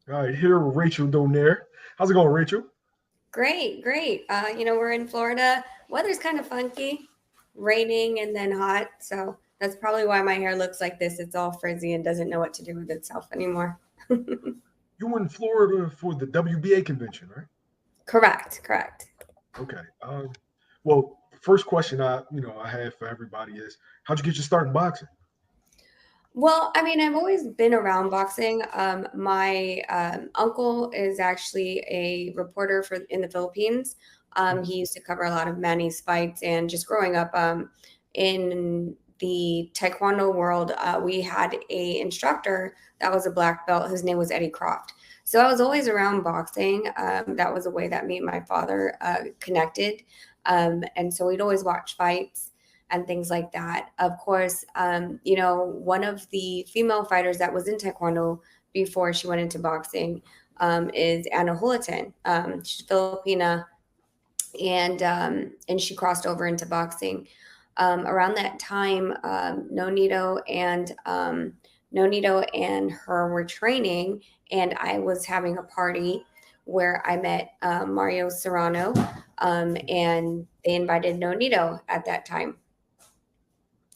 All right, here with Rachel Donaire. How's it going, Rachel? Great, great. We're in Florida. Weather's kind of funky, raining and then hot. So that's probably why my hair looks like this. It's all frizzy and doesn't know what to do with itself anymore. You were in Florida for the WBA convention, right? Correct, correct. Okay. Well, first question I have for everybody is, how'd you get your start in boxing? Well, I mean, I've always been around boxing. My uncle is actually a reporter for in the Philippines. He used to cover a lot of Manny's fights, and just growing up in the Taekwondo world, we had a instructor that was a black belt. His name was Eddie Croft. So I was always around boxing. That was a way that me and my father connected, and so we'd always watch fights and things like that. Of course, one of the female fighters that was in Taekwondo before she went into boxing is Anna Hulaton. She's Filipina, and she crossed over into boxing. Around that time, Nonito and her were training, and I was having a party where I met Mario Serrano, and they invited Nonito at that time.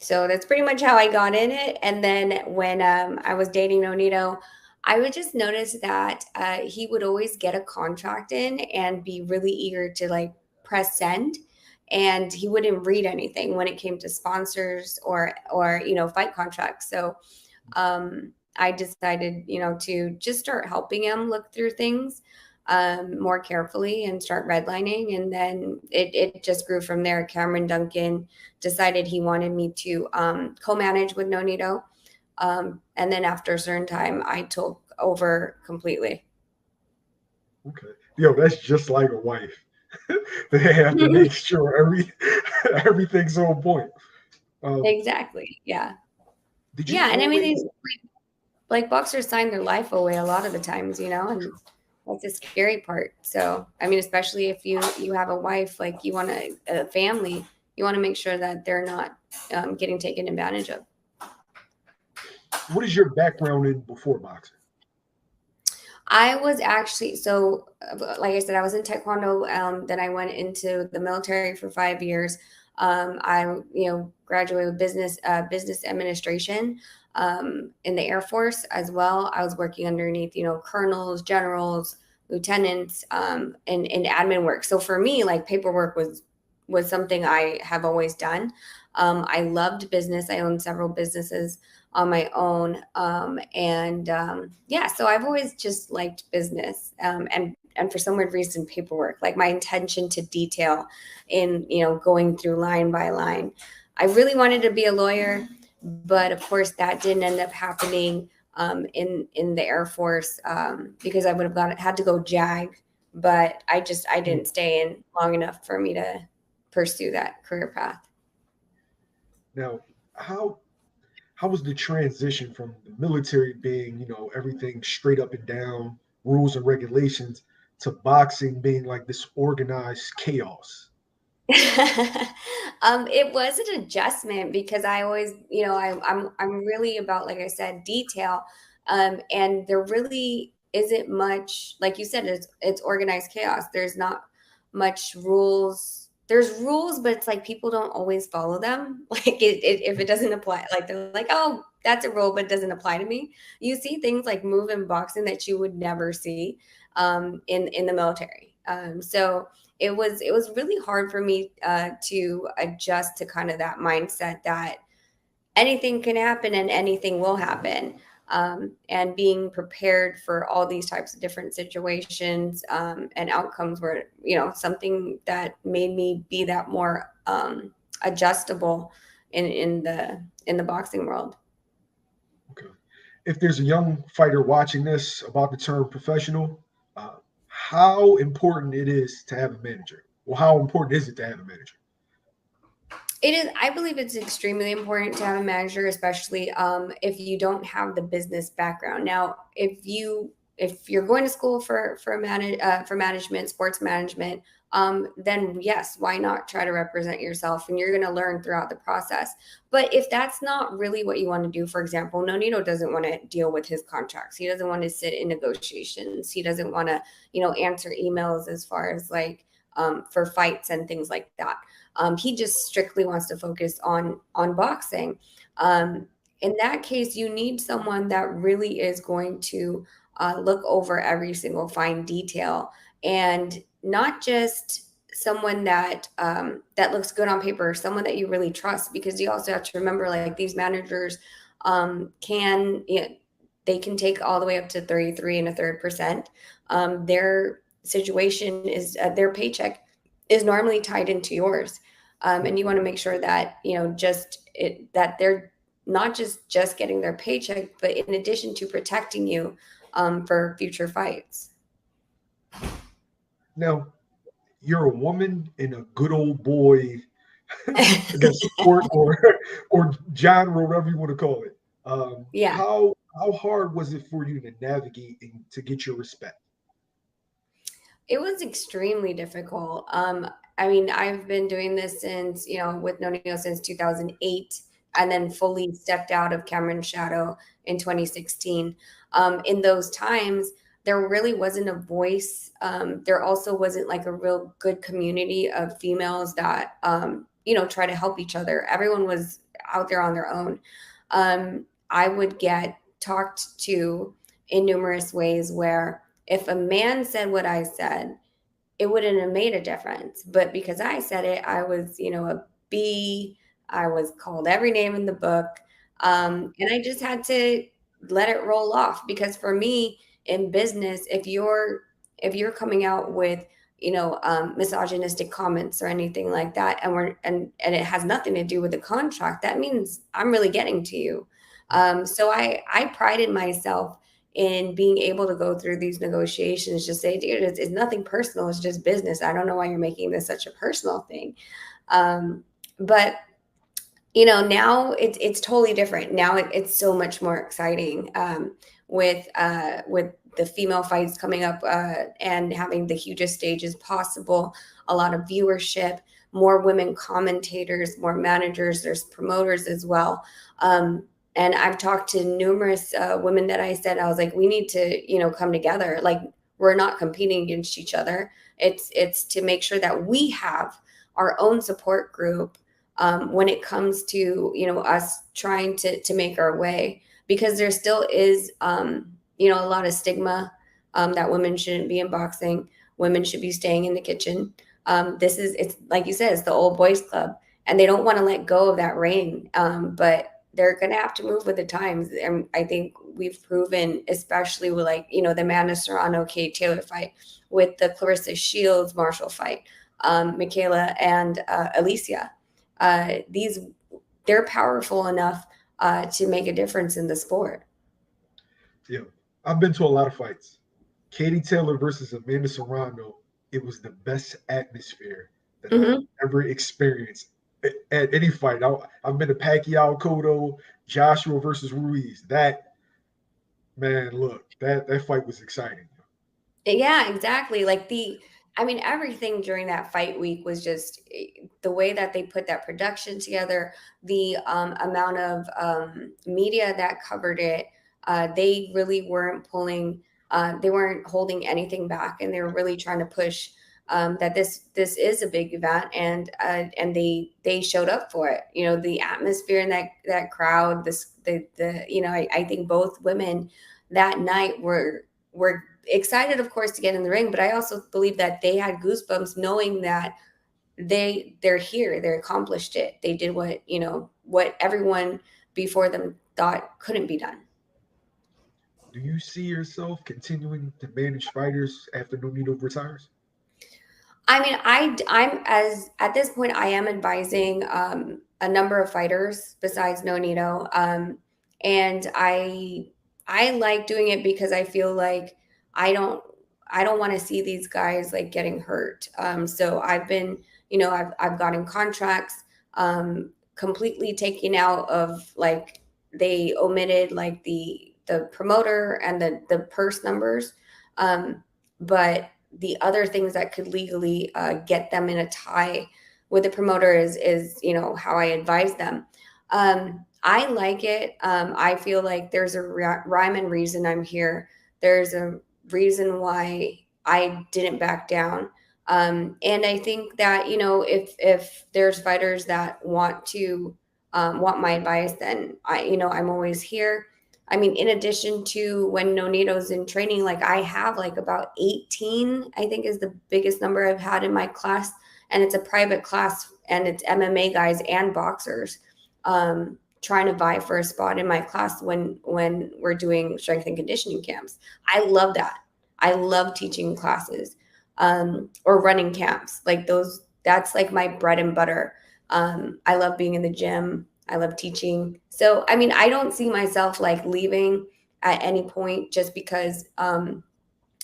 So that's pretty much how I got in it. And then when I was dating Nonito, I would just notice that he would always get a contract in and be really eager to like press send, and he wouldn't read anything when it came to sponsors or fight contracts. So I decided to just start helping him look through things more carefully and start redlining. And then it just grew from there. Cameron Duncan decided he wanted me to co-manage with Nonito. And then after a certain time, I took over completely. Okay. Yo, that's just like a wife. They have to make sure everything's on point. Um, Exactly. Yeah. did you Yeah. And I mean, always? like boxers sign their life away a lot of the times, and that's the scary part. So, I mean, especially if you have a wife, like you want a family, you want to make sure that they're not getting taken advantage of. What is your background in before boxing? I was actually like I said, I was in Taekwondo. Then I went into the military for 5 years. I graduated with business administration in the Air Force as well. I was working underneath colonels, generals, lieutenants, in admin work. So for me, like paperwork was something I have always done. I loved business. I owned several businesses on my own. Yeah, so I've always just liked business, and for some weird reason, paperwork, like my attention to detail in, going through line by line. I really wanted to be a lawyer, but of course that didn't end up happening in the Air Force, because I would have had to go JAG, but I Hmm. didn't stay in long enough for me to pursue that career path. Now, how how was the transition from the military being, everything straight up and down, rules and regulations, to boxing being like this organized chaos? It was an adjustment because I always, I'm really about, like I said, detail. And there really isn't much, like you said, it's organized chaos. There's not much rules. There's rules, but it's like people don't always follow them. Like if it doesn't apply, like they're like, oh, that's a rule, but it doesn't apply to me. You see things like move in boxing that you would never see in the military. So it was really hard for me to adjust to kind of that mindset that anything can happen and anything will happen, and being prepared for all these types of different situations and outcomes were something that made me be that more adjustable in the boxing world. Okay. If there's a young fighter watching this about the term professional, how important it is to have a manager? Well, how important is it to have a manager? It is. I believe it's extremely important to have a manager, especially if you don't have the business background. Now, if you're going to school for management, sports management, then yes, why not try to represent yourself? And you're going to learn throughout the process. But if that's not really what you want to do, for example, Nonito doesn't want to deal with his contracts. He doesn't want to sit in negotiations. He doesn't want to, answer emails as far as like for fights and things like that. He just strictly wants to focus on boxing. In that case, you need someone that really is going to look over every single fine detail, and not just someone that looks good on paper, someone that you really trust. Because you also have to remember, like, these managers can, they can take all the way up to 33 1/3%. Their situation is their paycheck is normally tied into yours. And you want to make sure that, that they're not just getting their paycheck, but in addition to protecting you for future fights. Now, you're a woman in a good old boy, I guess, sport or genre, whatever you want to call it. Yeah. How hard was it for you to navigate and to get your respect? It was extremely difficult. I mean, I've been doing this since, with Nonio since 2008, and then fully stepped out of Cameron's shadow in 2016. In those times, there really wasn't a voice. There also wasn't like a real good community of females that, try to help each other. Everyone was out there on their own. I would get talked to in numerous ways where if a man said what I said, it wouldn't have made a difference. But because I said it, I was, a B. I was called every name in the book. And I just had to let it roll off, because for me in business, if you're coming out with, misogynistic comments or anything like that, and it has nothing to do with the contract, that means I'm really getting to you. So I prided myself in being able to go through these negotiations, just say, dude, it's nothing personal. It's just business. I don't know why you're making this such a personal thing. But now it's totally different. Now it's so much more exciting, with the female fights coming up, and having the hugest stages possible, a lot of viewership, more women commentators, more managers, there's promoters as well. And I've talked to numerous women that I said, I was like, we need to, come together. Like, we're not competing against each other. It's to make sure that we have our own support group when it comes to, us trying to make our way, because there still is, a lot of stigma that women shouldn't be in boxing. Women should be staying in the kitchen. It's like you said, it's the old boys club, and they don't want to let go of that reign. But they're going to have to move with the times. And I think we've proven, especially with, like, the Amanda Serrano, Kate Taylor fight, with the Clarissa Shields Marshall fight, Michaela and Alicia. They're powerful enough to make a difference in the sport. Yeah, I've been to a lot of fights. Katie Taylor versus Amanda Serrano. It was the best atmosphere that I've Mm-hmm. ever experienced at any fight. I've been to Pacquiao, Cotto, Joshua versus Ruiz. That, man, look, that fight was exciting. Yeah, exactly. I mean, everything during that fight week was just the way that they put that production together, the amount of media that covered it. They really weren't they weren't holding anything back, and they were really trying to push that this is a big event, and they showed up for it. The atmosphere in that crowd, I think both women that night were excited, of course, to get in the ring, but I also believe that they had goosebumps knowing that they're here, they accomplished it, they did what everyone before them thought couldn't be done. Do you see yourself continuing to manage fighters after Nonito retires? I mean, I'm as at this point, I am advising a number of fighters besides Nonito, and I like doing it because I feel like I don't I don't want to see these guys like getting hurt. So I've been, I've gotten contracts completely taken out of, like, they omitted like the promoter and the purse numbers, but the other things that could legally get them in a tie with the promoter is how I advise them. I like it. I feel like there's a rhyme and reason I'm here. There's a reason why I didn't back down. And I think that if there's fighters that want my advice, then I'm always here. I mean, in addition to when Nonito's in training, like I have like about 18, I think is the biggest number I've had in my class. And it's a private class and it's MMA guys and boxers trying to vie for a spot in my class when we're doing strength and conditioning camps. I love that. I love teaching classes or running camps. Like those, that's like my bread and butter. I love being in the gym. I love teaching. So, I mean, I don't see myself like leaving at any point just because, when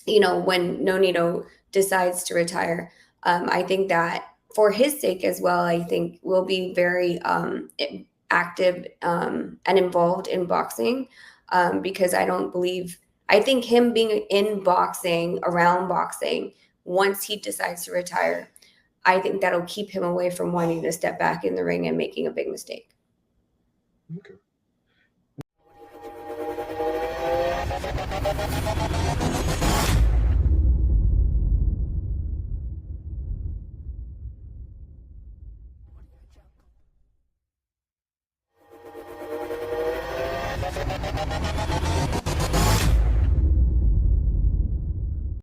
Nonito decides to retire, I think that for his sake as well, I think we'll be very active and involved in boxing because I think him being in boxing, around boxing, once he decides to retire, I think that'll keep him away from wanting to step back in the ring and making a big mistake. Okay.